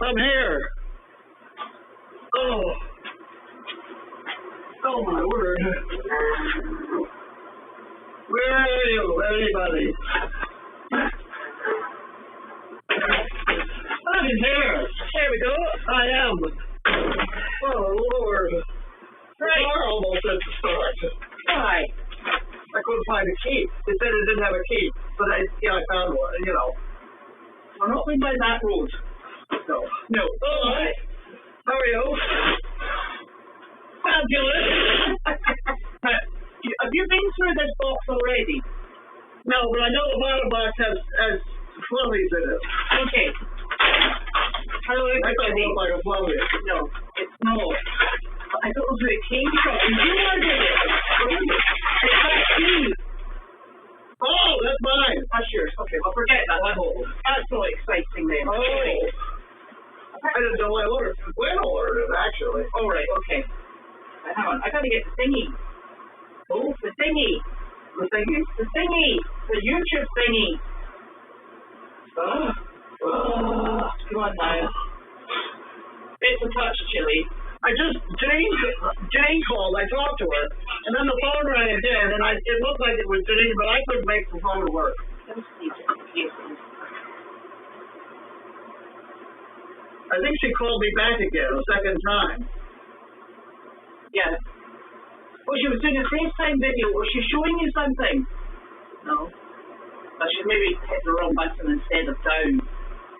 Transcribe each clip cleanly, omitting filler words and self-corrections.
I'm here. Oh. Oh, my word. Where are you, anybody? I'm here. There we go. I am. Oh, Lord. Right. The car almost at the start. Why? I couldn't find a key. They said it didn't have a key, but I found one, you know. We're not going by that road. No. No. Oh, hi. How are you? Fabulous. Have you been through this box already? No, but I know the bottom box has flummies in it. Okay. Hello, everybody. I thought it looked like a flummy. No, it's not. I don't know who it came from. You ordered it. It's that key. Oh, that's mine. That's yours. Okay, well, forget that. That's so exciting then. Oh. I didn't know I ordered it. When I ordered it, actually. Oh, right, okay. Hang on, I gotta get the thingy. Oh, the thingy. The thingy? The thingy. The YouTube thingy. Come on now. It's a touch, Chili. Janine called, I talked to her, and then the phone rang again, and it looked like it was Janine, but I couldn't make the phone work. I think she called me back again a second time. Yeah. Well, she was doing a FaceTime video. Was she showing you something? No. Well, she maybe hit the wrong button instead of down.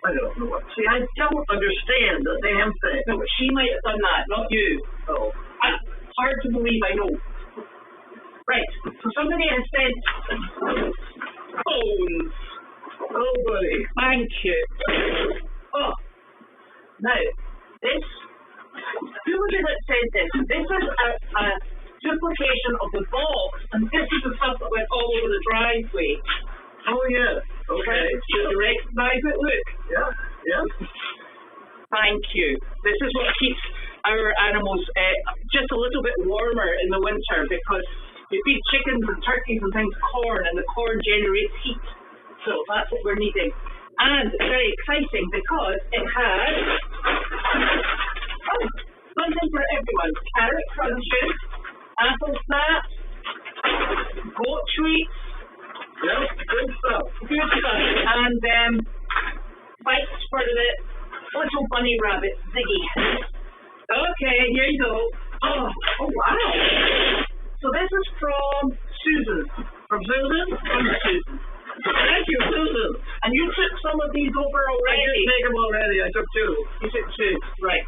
I don't know what. See, I don't understand the damn thing. No, but she might have done that, not you. Oh. It's hard to believe, I know. Right. So somebody has said phones. Oh, buddy. Thank you. Oh. Now, this. Who was it that said this? This is a duplication of the box, and this is the stuff that went all over the driveway. Oh, yeah. Okay. Do you recognize it? Look. Yeah. Yeah. Thank you. This is what keeps our animals just a little bit warmer in the winter, because you feed chickens and turkeys and things corn, and the corn generates heat. So that's what we're needing. And it's very exciting because it has something for everyone. Carrot crunches, apple snaps, goat treats. Yep, good stuff. Good stuff. And bites for the little bunny rabbit, Ziggy. Okay, here you go. Oh wow. So this is from Susan. From Susan? From Susan. Thank you, Susan. And you took some of these over already. I didn't take them already. I took two. You took two. Right.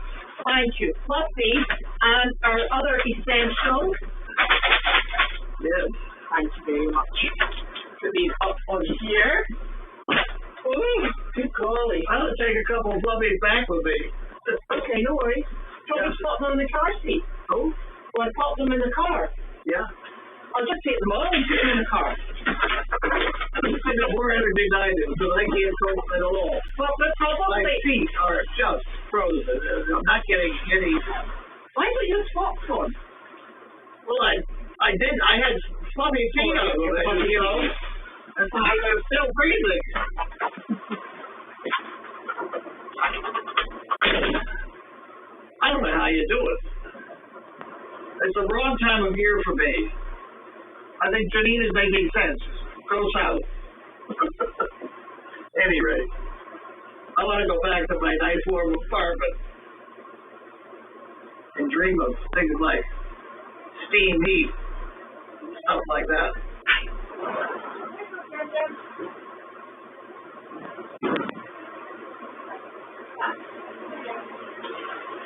Thank you. Plus these and our other essentials. Yes. Thank you very much. Put these up on here. Ooh, good golly. I'll take a couple of fluffies back with me. Okay, no worries. Do you want me to pop them in the car seat? Oh? Or I pop them in the car? Yeah. I'll just take them all and put them in the car. We're everything I do, so they can't throw them at all. Well, that's probably... My feet are just frozen. I'm not getting any... Why don't you swap one? Well, I did. I had fluffy feet on them, you know. And I'm still breathing. I don't know how you do it. It's the wrong time of year for me. I think Janine is making sense. Go south. Any rate, I want to go back to my nice warm apartment and dream of things like steam heat, stuff like that.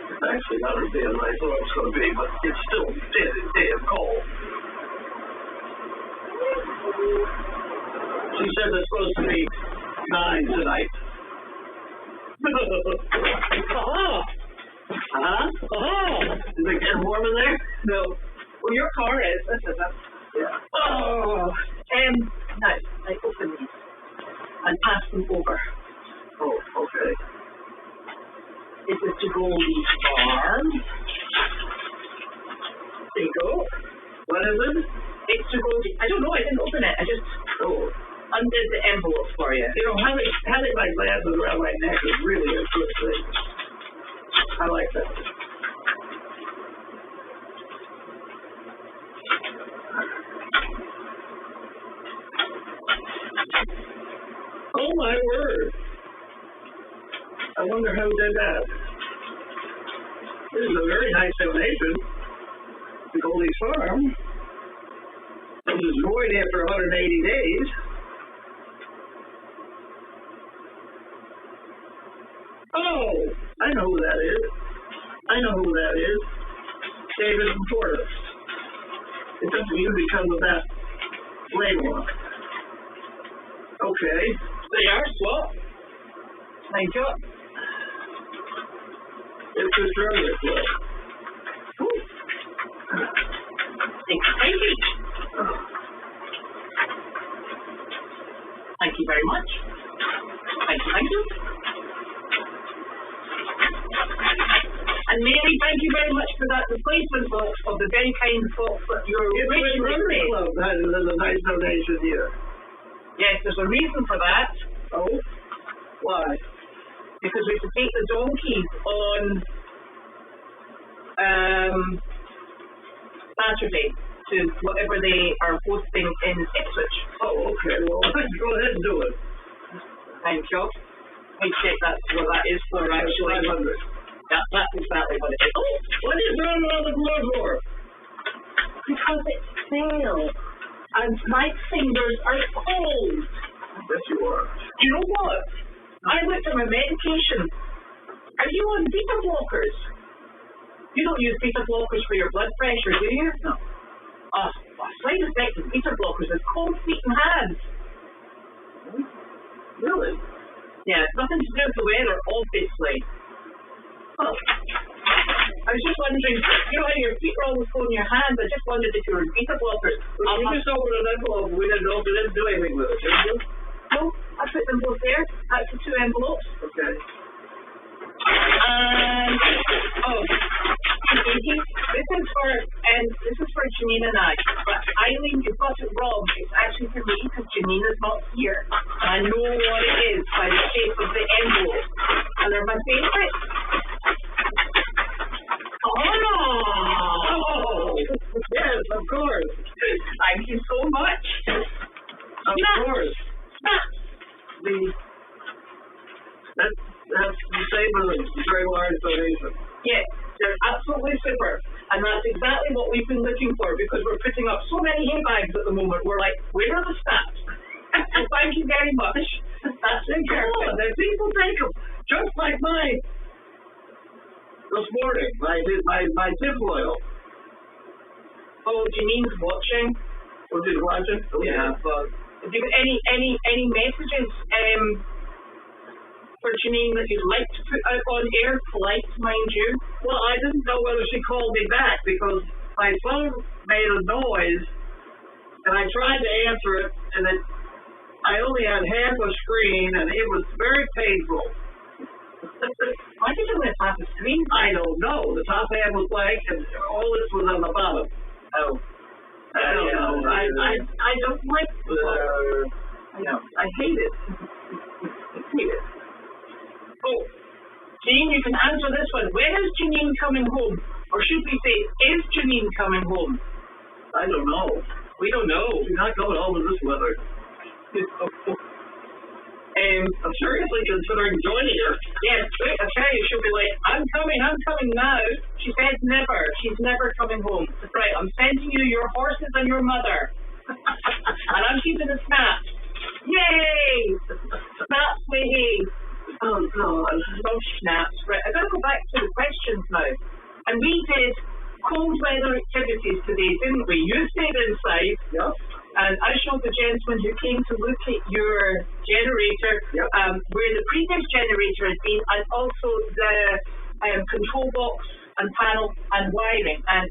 It's actually not as bad as I thought it was going to be, but it's still damn cold. She said it's supposed to be 9 tonight. Is it getting warm in there? No. Well, your car is. This isn't. Yeah. Oh. Nice. I open these and pass them over. Oh, okay. This is to Goldy farm. There you go. What is it? It's to Goldy. I don't know. I didn't open it. I just undid the envelope for you. You know, having my glasses around my neck is really a good thing. wonder who did that. This is a very nice donation to Goldy's farm. This is void after 180 days. Oh, I know who that is. David and Porter. It doesn't usually come with that label. Okay. They are swap. Thank you. It's a German club. Exciting. Thank you very much. Thank you. And Mary, thank you very much for that replacement box of the very kind box that you're Rotary Club. That is a nice donation here. Yes, there's a reason for that. Oh? Why? Because we have to take the donkeys on Saturday to whatever they are hosting in Ipswich. Oh, okay. Well, let's go ahead and do it. Thank you. Let me check that what that is for actually. 500. Yeah, that's exactly what it is. Oh, what is wrong on the floor for? Because it's stale. And my fingers are cold. Yes, you are. You know what? I looked at my medication. Are you on beta blockers? You don't use beta blockers for your blood pressure, do you? No. A side effect of beta blockers is cold feet and hands. Really? Yeah, it's nothing to do with the weather, obviously. Oh. I was just wondering, you know how your feet are always cold in your hands? I just wondered if you were beta blockers. You just opened an envelope. We didn't do anything with it, did you? No, I put them both there. That's the 2 envelopes. Okay. And this is for Janine and I. But Eileen, you've got it wrong. It's actually for me because Janine is not here. And I know what it is by the shape of the envelope. And they're my favourite. Oh! Yes, of course. Thank you so much. Of course. That's the same as a very large donation. Yes, they're absolutely super. And that's exactly what we've been looking for because we're putting up so many hay bags at the moment. We're like, where are the stats? So thank you very much. That's incredible. And people take them, just like mine. This morning, my tip oil. Oh, Janine's watching. Was she watching? Yeah. Have you got any messages for Janine that you'd like to put out on air, polite, mind you? Well, I didn't know whether she called me back because my phone made a noise, and I tried to answer it, and I only had half a screen, and it was very painful. Why did you only have half a screen? I don't know. The top half was blank, and all this was on the bottom. Oh. I don't know. I don't like I hate it. I hate it. Oh, Janine, you can answer this one. When is Janine coming home? Or should we say, is Janine coming home? I don't know. We don't know. She's not going home in this weather. I'm seriously considering joining her. Yes, wait, I'll tell you, she'll be like, I'm coming now. She says never. She's never coming home. That's right, I'm sending you your horses and your mother. And I'm keeping the snaps. Yay! Snaps me. Oh, God. No snaps. Right, I've got to go back to the questions now. And we did cold weather activities today, didn't we? You stayed inside. Yep. And I showed the gentleman who came to look at your generator, yep. Where the previous generator had been, and also the control box and panel and wiring. And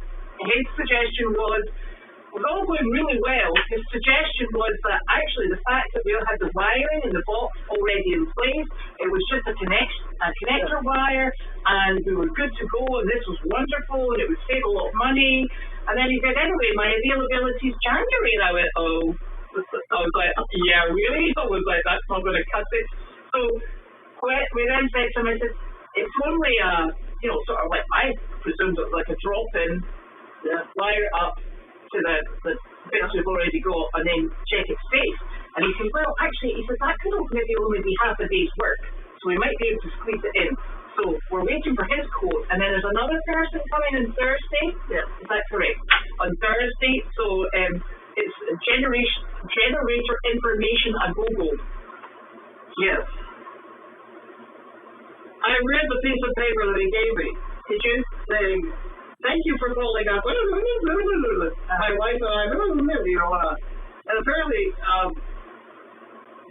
his suggestion was, it was all going really well. His suggestion was that actually the fact that we all had the wiring and the box already in place, it was just a connector wire, and we were good to go, and this was wonderful, and it would save a lot of money. And then he said, anyway, my availability is January. And I went, oh. I was like, yeah, really? I was like, that's not going to cut it. So we then said to him, I said, it's only sort of like, I presumed it was like a drop-in, wire up to the bits we've already got, and then check its safe. And he said, well, actually, he said, that could maybe only be half a day's work. so we might be able to squeeze it in. So we're waiting for his quote, and then there's another person coming on Thursday. Yeah. Is that correct? On Thursday, so it's generator information a go-go. Yes. I read the piece of paper that he gave me. Did you? Saying, thank you for calling up. My wife and I, and apparently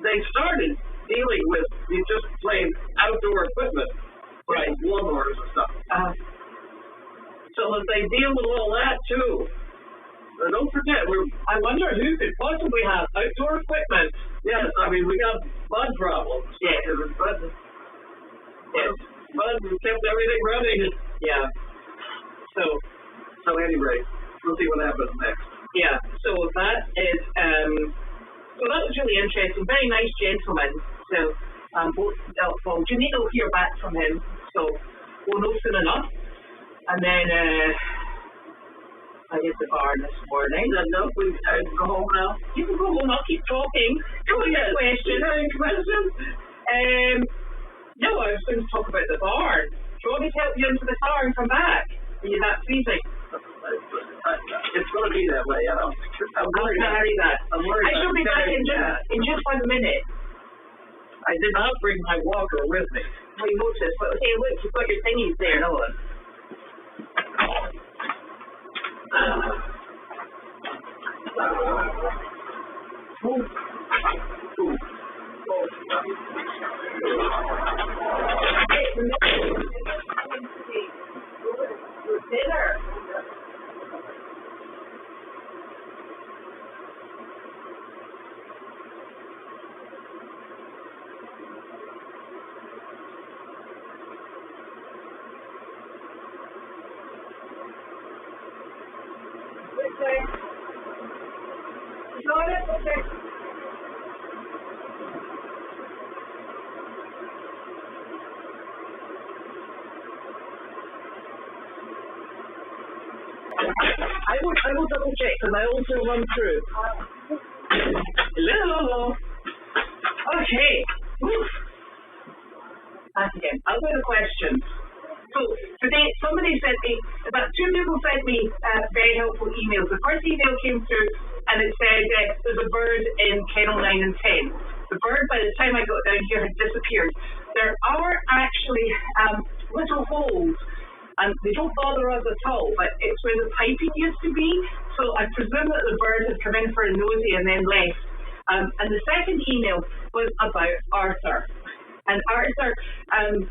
they started dealing with just plain outdoor equipment, right? Lawnmowers and stuff. So if they deal with all that too, don't forget, I wonder who could possibly have outdoor equipment. Yes, I mean, we got bud problems. Yeah. Bud kept everything running. Yeah. So anyway, we'll see what happens next. Yeah. So that is so that was really interesting. Very nice gentleman. So well, Janine will hear back from him. So we'll know soon enough. And then I hit the bar this morning. No, we go home now. You can go home. I'll keep talking. Go ahead. Question. No, I was going to talk about the barn. Do you want me to help you into the car and come back? Are you that freezing? It's going to be that way. I'll carry that. I'm worried. I shall be back in just 1 minute. I did not bring my walker with me. I noticed, but hey, look, you've got your thingies there. No one. Dinner. Okay. You got it? Okay. I will double check because I also run through. Hello. Okay. Woof. Back again. I'll go to questions. So today somebody sent me, about 2 people sent me very helpful emails. The first email came through and it said there's a bird in kennel 9 and 10. The bird, by the time I got down here, had disappeared. There are actually little holes. And they don't bother us at all, but it's where the piping used to be. So I presume that the bird had come in for a nosy and then left. And the second email was about Arthur. And Arthur, and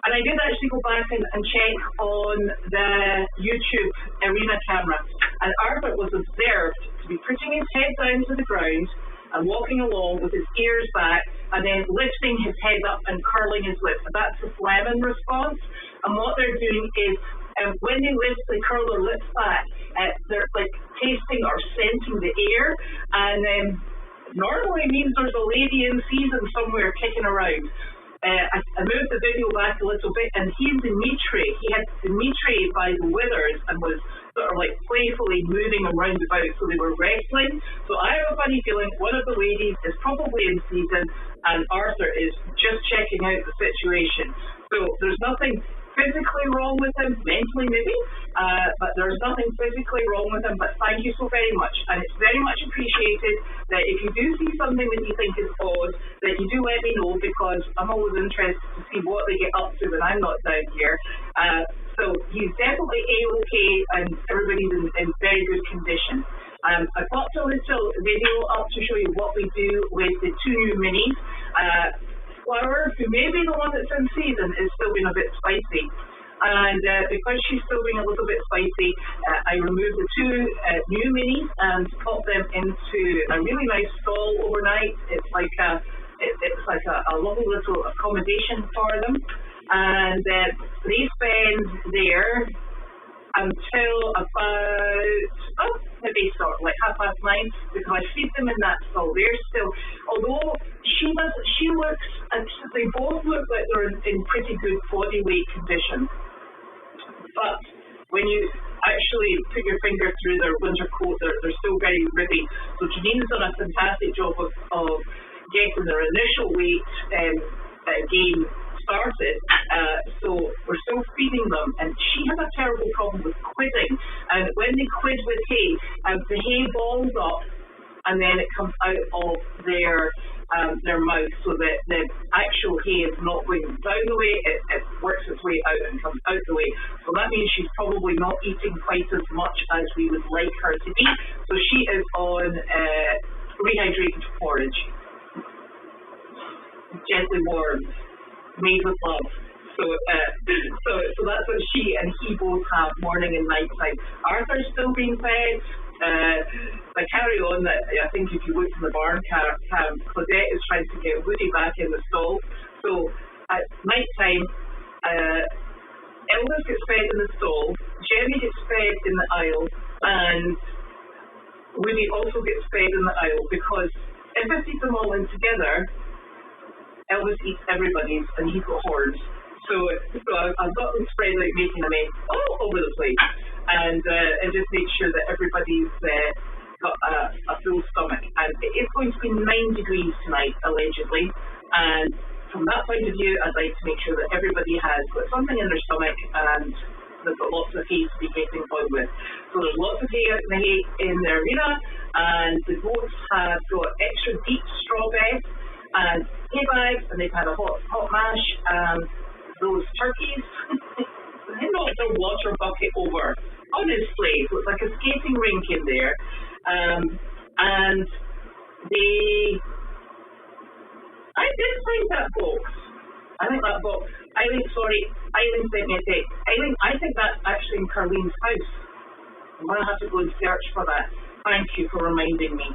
I did actually go back and check on the YouTube arena camera. And Arthur was observed to be putting his head down to the ground and walking along with his ears back and then lifting his head up and curling his lips. That's the phlegm response. And what they're doing is when they curl their lips back, they're like tasting or scenting the air, and normally means there's a lady in season somewhere kicking around. I moved the video back a little bit, and he's Dimitri. He had Dimitri by the withers and was sort of like playfully moving around about, so they were wrestling. So I have a funny feeling one of the ladies is probably in season, and Arthur is just checking out the situation. So there's nothing physically wrong with him, mentally maybe, but there's nothing physically wrong with him. But thank you so very much, and it's very much appreciated that if you do see something that you think is odd, that you do let me know, because I'm always interested to see what they get up to when I'm not down here. So he's definitely A-OK, and everybody's in very good condition. I popped a little video up to show you what we do with the 2 new minis. Flower, who may be the one that's in season, is still being a bit spicy. And because she's still being a little bit spicy, I removed the 2 new minis and popped them into a really nice stall overnight. It's like a lovely little accommodation for them. And they spend there until about maybe sort of like 9:30, because I feed them in that stall. They're still, although she looks, and they both look like they're in pretty good body weight condition. But when you actually put your finger through their winter coat, they're still very ribby. So Janine's done a fantastic job of getting their initial weight game started, so we're still feeding them, and she has a terrible problem with quidding, and when they quid with hay, the hay balls up, and then it comes out of their mouth, so that the actual hay is not going down the way, it works its way out and comes out the way, so that means she's probably not eating quite as much as we would like her to be, so she is on rehydrated porridge, gently warmed, made with love. So that's what she and he both have morning and night time. Arthur's still being fed. I carry on that I think if you look in the barn cam, Claudette is trying to get Woody back in the stall. So at night time, Elvis gets fed in the stall, Jenny gets fed in the aisle, and Woody also gets fed in the aisle, because if I feed them all in together, Elvis eats everybody's, and he's got hordes. So I've got them spread out, making them all over the place, and just make sure that everybody's got a full stomach. And it's going to be 9 degrees tonight, allegedly. And from that point of view, I'd like to make sure that everybody has got something in their stomach, and they've got lots of hay to be getting fun with. So there's lots of hay out in the hay in the arena, and the goats have got extra deep straw beds and hay bags, and they've had a hot mash, and those turkeys, they knocked their water bucket over, honestly, so it's like a skating rink in there, and I did find that box. Eileen sent me a text. Eileen, I think that's actually in Carlene's house. I'm going to have to go and search for that. Thank you for reminding me.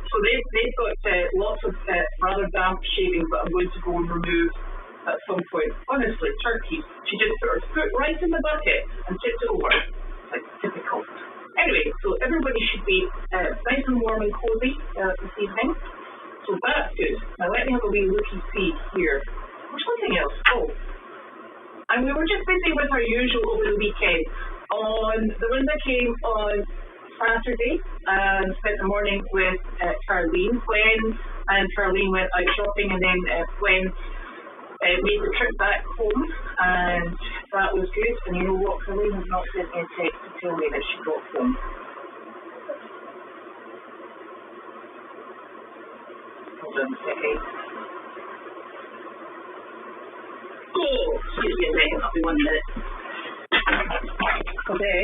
So they've got lots of rather damp shavings that I'm going to go and remove at some point. Honestly, turkey, she just put her foot right in the bucket and tipped it over. It's like typical. Anyway, so everybody should be nice and warm and cozy this evening. So that's good. Now let me have a wee looky-see here. There's something else. Oh, and we were just busy with our usual over the weekend. Linda came on Saturday and spent the morning with Carlene. Carlene went out shopping, and then Gwen made the trip back home, and that was good. And you know what? Carlene has not sent me a text to tell me that she got home. Hold on a second. Oh, excuse me a second, I'll be 1 minute. Okay.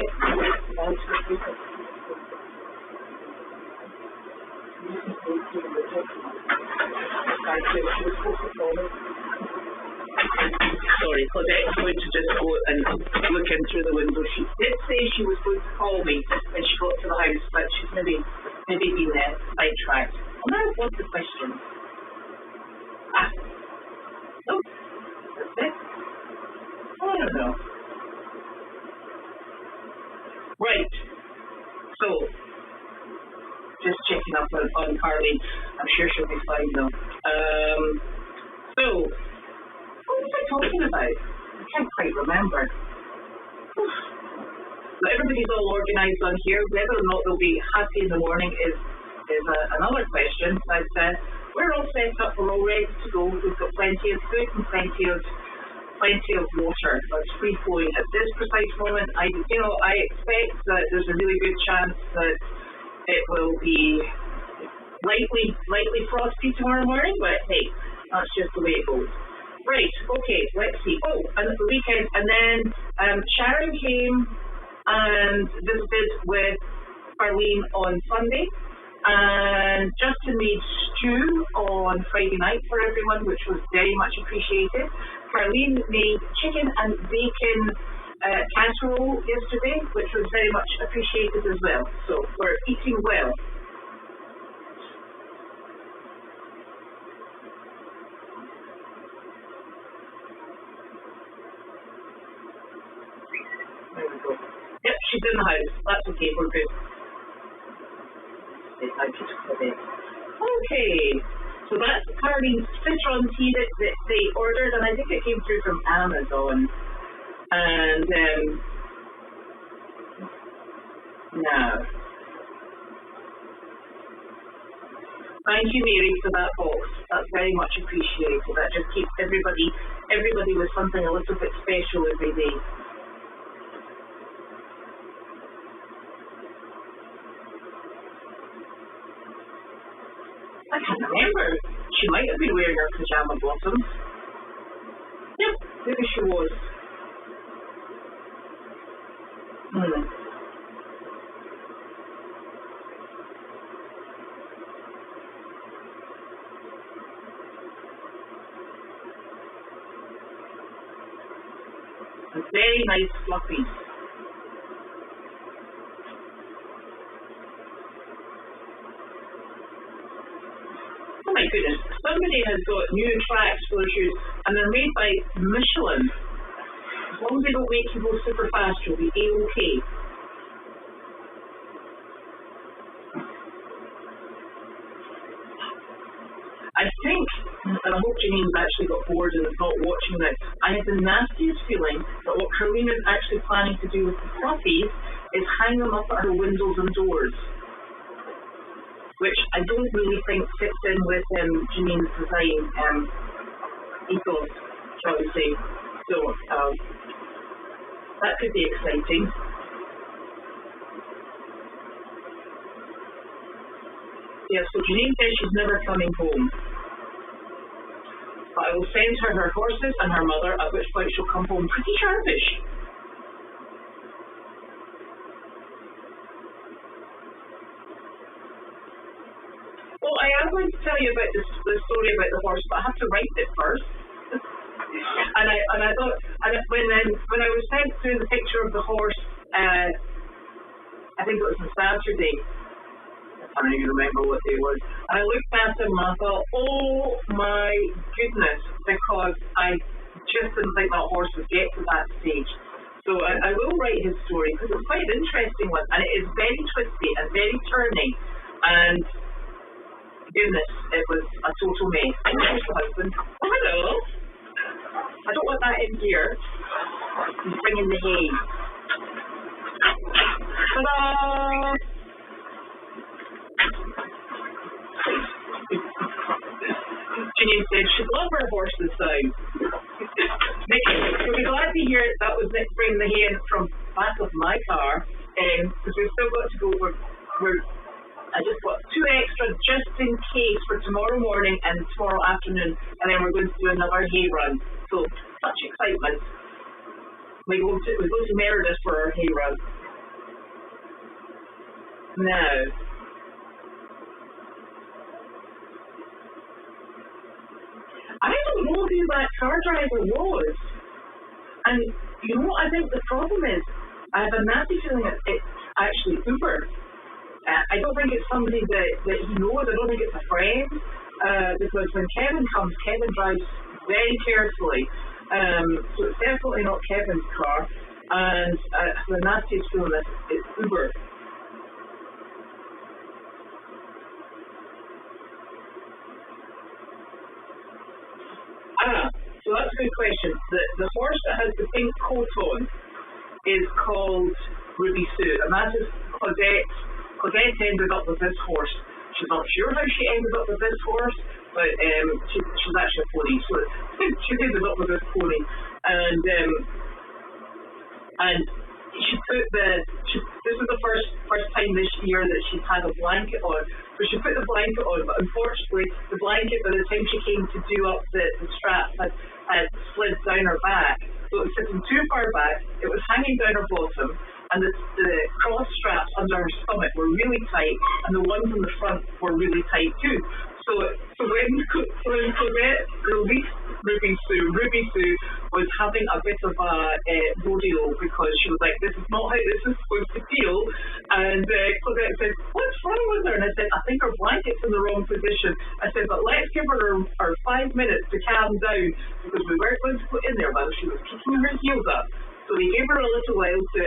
Sorry, Claudette's going to just go and look in through the window. She did say she was going to call me when she got to the house, but she's maybe been sidetracked. And that was the question. No, that's it. I don't know. Right. So, just checking up on Carlene. I'm sure she'll be fine though. So, what was I talking about? I can't quite remember. So everybody's all organised on here. Whether or not they'll be happy in the morning is another question. But we're all set up. We're all ready to go. We've got plenty of food and plenty of water. It's free flowing at this precise moment. I expect that there's a really good chance that it will be lightly frosty tomorrow morning, but hey, that's just the way it goes. Right, okay, let's see. Oh, and the weekend, and then Sharon came and visited with Carlene on Sunday, and Justin made stew on Friday night for everyone, which was very much appreciated. Carlene made chicken and bacon casserole yesterday, which was very much appreciated as well. So we're eating well. There we go. Yep, she's in the house. That's okay, we're good. Okay, so that's Carlene's citron tea that they ordered, and I think it came through from Amazon. And now, Thank you, Mary, for that box. That's very much appreciated. That just keeps everybody with something a little bit special every day. I can't remember. She might have been wearing her pyjama bottoms. Yep, maybe she was. A very nice fluffy. Oh my goodness, somebody has got new tracks for their shoes and they're made by Michelin. As long as they don't make you go super fast, you'll be A-okay. I think, and I hope Janine's actually got bored and is not watching this, I have the nastiest feeling that what Carlene is actually planning to do with the fluffies is hang them up at her windows and doors, which I don't really think fits in with Janine's design ethos, shall we say. So that could be exciting. Yeah, so Janine says she's never coming home. But I will send her horses and her mother, at which point she'll come home pretty sharpish. Well, I am going to tell you about the story about the horse, but I have to write it first. and I thought, when I was sent through the picture of the horse, I think it was on Saturday. I can't even remember what day it was. And I looked at him and I thought, oh my goodness, because I just didn't think that horse would get to that stage. So I will write his story because it's quite an interesting one, and it is very twisty and very turny. And goodness, it was a total mess. And there's the husband. Oh, hello. I don't want that in here. He's bringing the hay. Ta-da! Janine said she'd love her horses sound. We'll be glad to hear that was Nick bringing the hay in from back of my car, because we've still got to go. I just got 2 extra just in case for tomorrow morning and tomorrow afternoon, and then we're going to do another hay run. So such excitement. We go to Meredith for our hay run. Now, I don't know who that car driver was. And you know what I think the problem is? I have a nasty feeling that it's actually Uber. I don't think it's somebody that he knows. I don't think it's a friend. Because when Kevin comes, Kevin drives very carefully. So it's definitely not Kevin's car. And the nastiest feeling that it's Uber. So that's a good question. The horse that has the pink coat on is called Ruby Sue, and that is Claudette. Claudette ended up with this horse. She's not sure how she ended up with this horse, but she's actually a pony, so she ended up with this pony. And she put this is the first time this year that she's had a blanket on. So she put the blanket on, but unfortunately the blanket, by the time she came to do up the straps, had slid down her back. So it was sitting too far back, it was hanging down her bottom, and the cross straps under her stomach were really tight, and the ones in the front were really tight too. So when Claudette released Ruby Sue was having a bit of a rodeo because she was like, this is not how this is supposed to feel. And Claudette said, what's wrong with her? And I said, I think her blanket's in the wrong position. I said, but let's give her 5 minutes to calm down, because we weren't going to put in there while she was kicking her heels up. So we gave her a little while to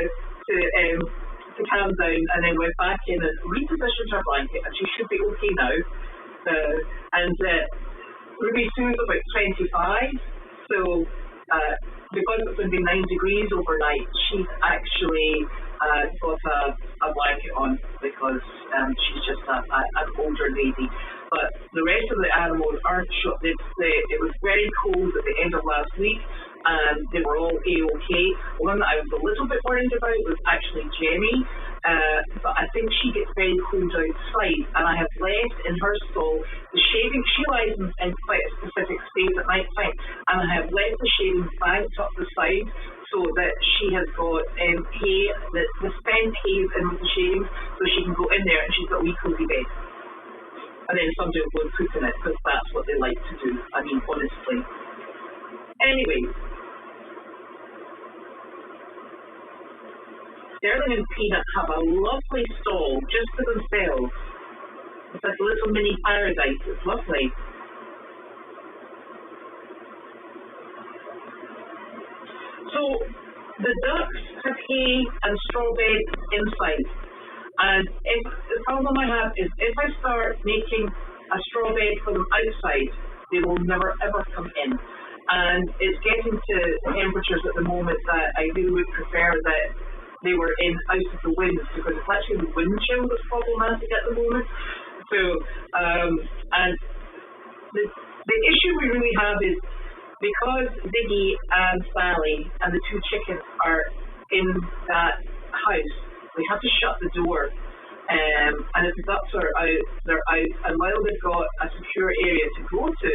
calm down, and then went back in and repositioned her blanket, and she should be okay now. Ruby Sue's about 25, so because it's going to be 9 degrees overnight, she's actually got a blanket on because she's just an older lady. but the rest of the animals aren't sure. It was very cold at the end of last week, and they were all A-okay. The one that I was a little bit worried about was actually Jenny, but I think she gets very cold outside, and I have left in her stall the shaving. She lies in quite a specific state at night time, and I have left the shavings banked up the side so that she has got hay, the spent hay in with the shavings, so she can go in there and she's got a wee cozy bed. And then somebody will go and poop in it, because that's what they like to do. I mean, honestly. Anyway, Sterling and Peanut have a lovely stall just for themselves. It's like a little mini paradise. It's lovely. So the ducks have hay and straw beds inside. And the problem I have is if I start making a straw bed for them outside, they will never ever come in. And it's getting to temperatures at the moment that I really would prefer that they were in out of the wind, because it's actually the wind chill that's problematic at the moment. So, and the issue we really have is because Ziggy and Sally and the two chickens are in that house, we have to shut the door. And if the ducks are out, they're out. And while they've got a secure area to go to,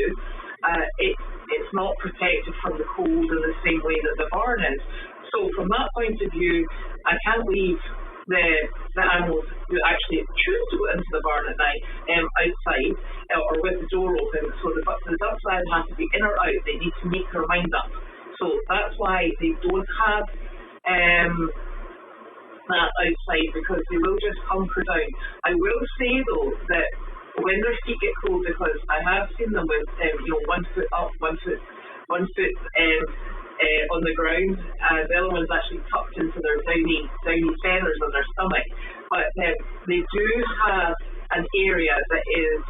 it's not protected from the cold in the same way that the barn is. So from that point of view, I can't leave the animals who actually choose to go into the barn at night outside or with the door open. So the ducks either have to be in or out. They need to make their mind up. So that's why they don't have that outside, because they will just hunker down. I will say though that when their feet get cold, because I have seen them with 1 foot up, 1 foot on the ground, and the other one's actually tucked into their downy feathers on their stomach. But they do have an area that is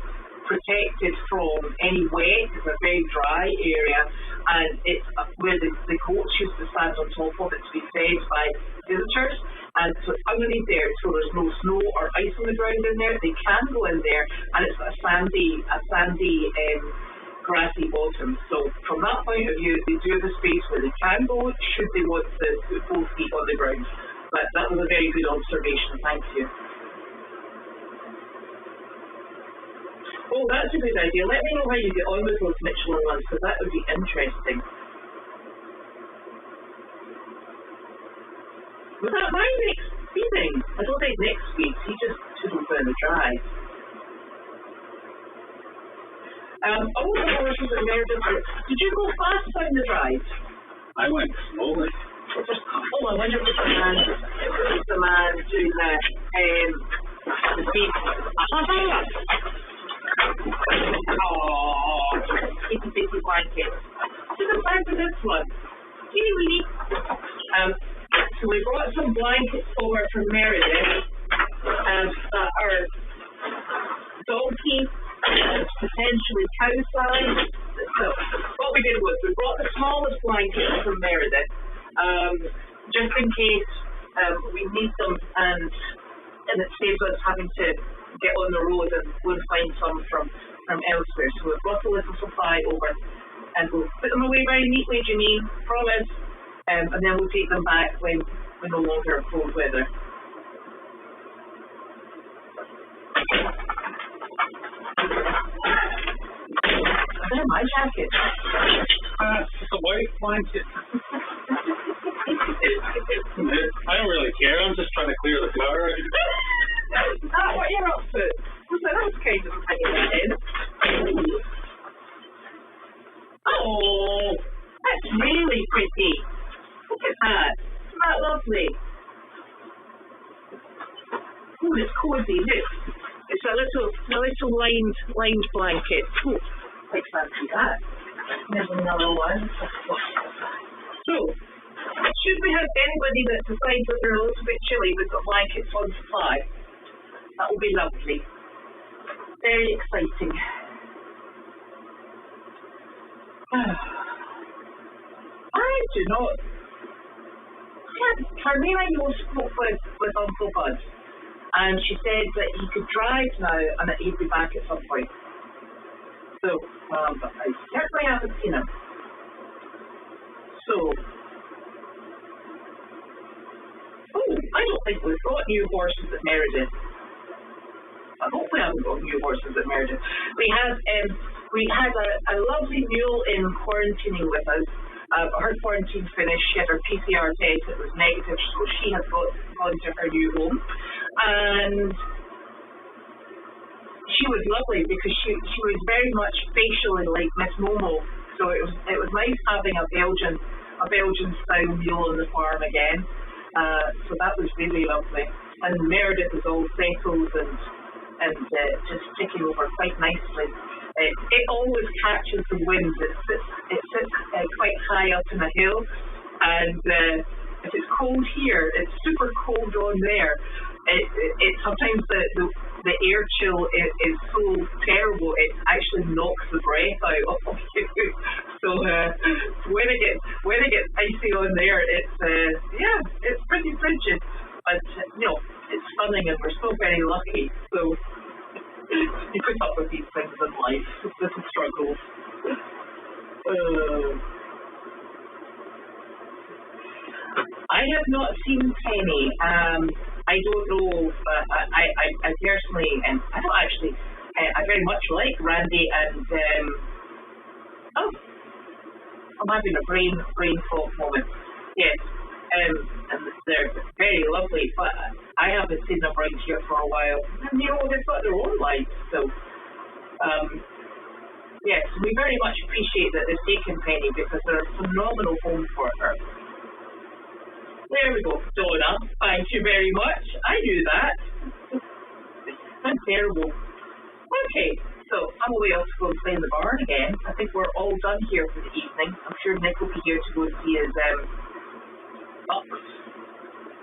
protected from any wet. It's a very dry area, and it's where the goats used to stand on top of it to be fed by visitors. And so it's underneath there, so there's no snow or ice on the ground in there. They can go in there, and it's got a sandy grassy bottom. So from that point of view, they do have a space where they can go should they want to put both feet on the ground. But that was a very good observation. Thank you. Oh, that's a good idea. Let me know how you get on with those Michelin ones, because that would be interesting. Was that my next feeding? I don't think next week. He just toodled down the drive. All the horses at Meredith. Did you go fast down the drive? I went slowly. Oh, I wonder if it's the man doing the speed. Oh, it's a big blanket. To the back of this one. Teeny weeny. So we brought some blankets over from Meredith that are donkey, potentially cow size. So what we did was we brought the smallest blankets from Meredith, just in case we need them, and it saves us having to get on the road and go and find some from elsewhere. So we've brought a little supply over, and we'll put them away very neatly, Janine, promise. And then we'll take them back when we're no longer cold weather. They're my jacket. It's a white blanket. I don't really care. I'm just trying to clear the car. Is that what you're up to? That's kind of a thing in. Oh, that's really pretty. Look at that. Isn't that lovely? Oh, it's cozy. Look. It's a little lined blanket. Oh, quite fancy that. There's another one. So, should we have anybody that decides that they're a little bit chilly, we've got blankets on supply. That will be lovely. Very exciting. I do not. Carlene, I know, spoke with Uncle Bud, and she said that he could drive now and that he'd be back at some point. So, but I certainly haven't seen him. So, I don't think we've got new horses at Meredith. I hope we haven't got new horses at Meredith. We had a lovely mule in quarantining with us. Her quarantine finished. She had her PCR test. It was negative, so she has gone to her new home. And she was lovely because she was very much facially like Miss Momo. So it was nice having a Belgian style mule on the farm again. So that was really lovely. And Meredith is all settled and just ticking over quite nicely. It always catches the wind. It sits quite high up in a hill, and if it's cold here, it's super cold on there. It sometimes the air chill is so terrible it actually knocks the breath out of you. So when it gets icy on there, it's pretty frigid, but it's stunning, and we're so very lucky. So you put up with these things in life, little struggles. I have not seen Penny. I don't know. I personally, and I don't actually. I very much like Randy and. I'm having a brain fog moment. Yes, and they're very lovely, but I haven't seen them around here for a while. And they've got their own lives, so. Yes, we very much appreciate that they've taken Penny because they're a phenomenal home for her. There we go, Donna. Thank you very much. I knew that. I'm terrible. Okay, so I'm away off to go and play in the barn again. I think we're all done here for the evening. I'm sure Nick will be here to go and see his ducks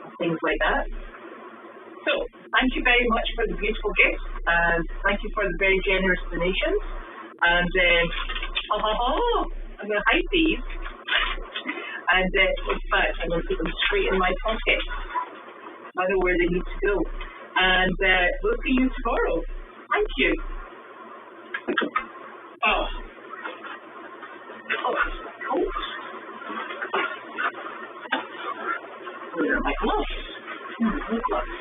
and things like that. So, thank you very much for the beautiful gifts, and thank you for the very generous donations. And I'm going to hide these. And in fact, I'm going to put them straight in my pocket. I know where they need to go. And we'll see you tomorrow. Thank you. Oh, that's cool. Where are my gloves? My gloves.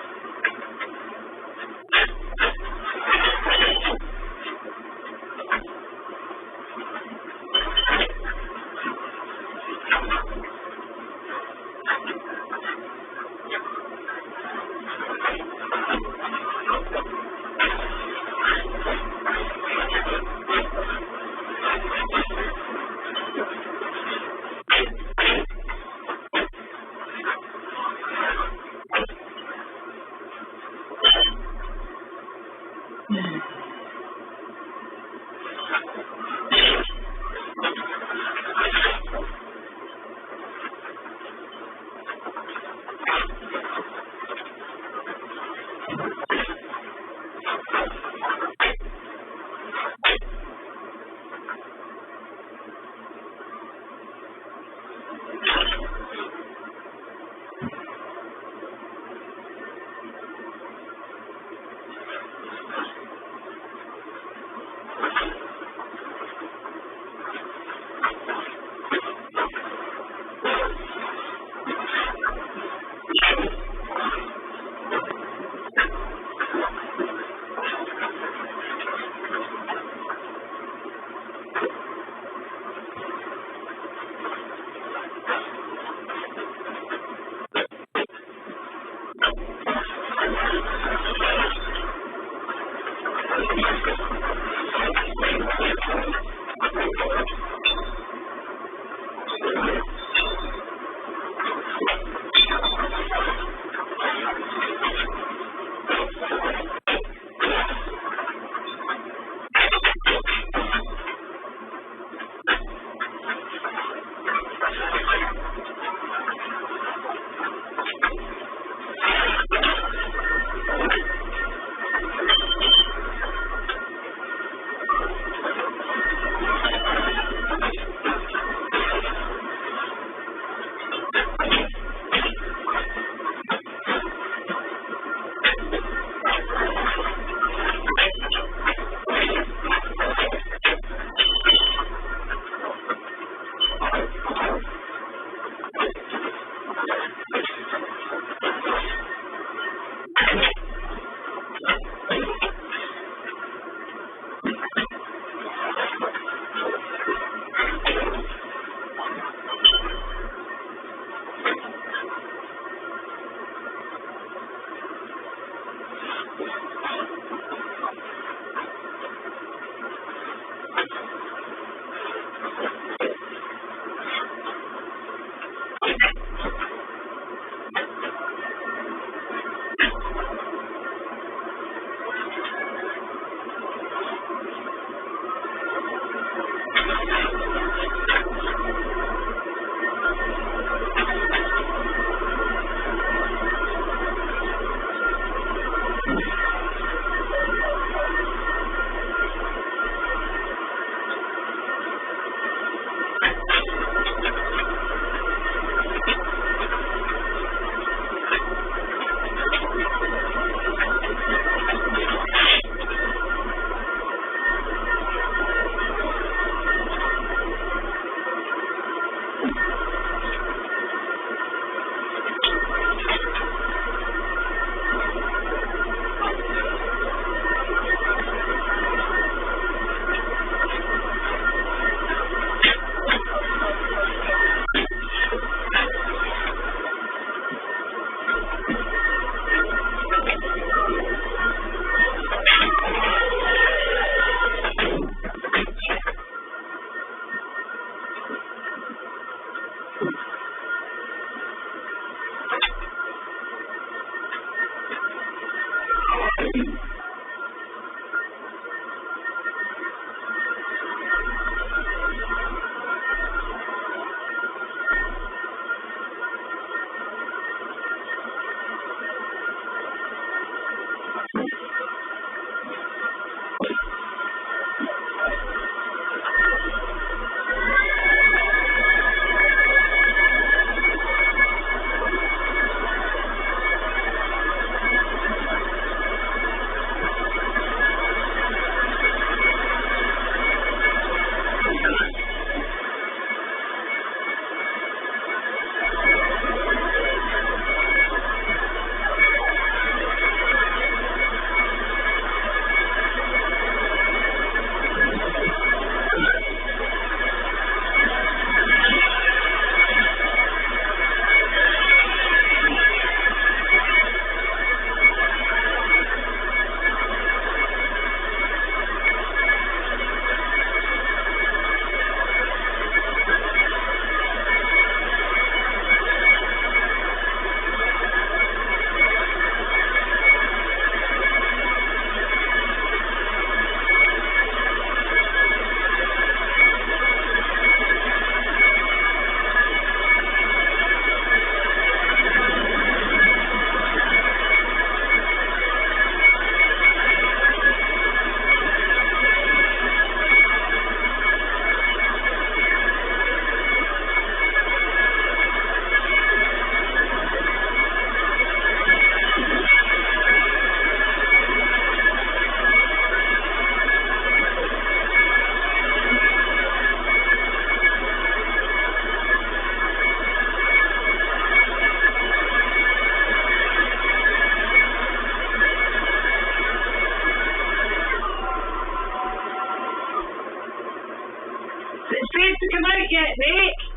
cake.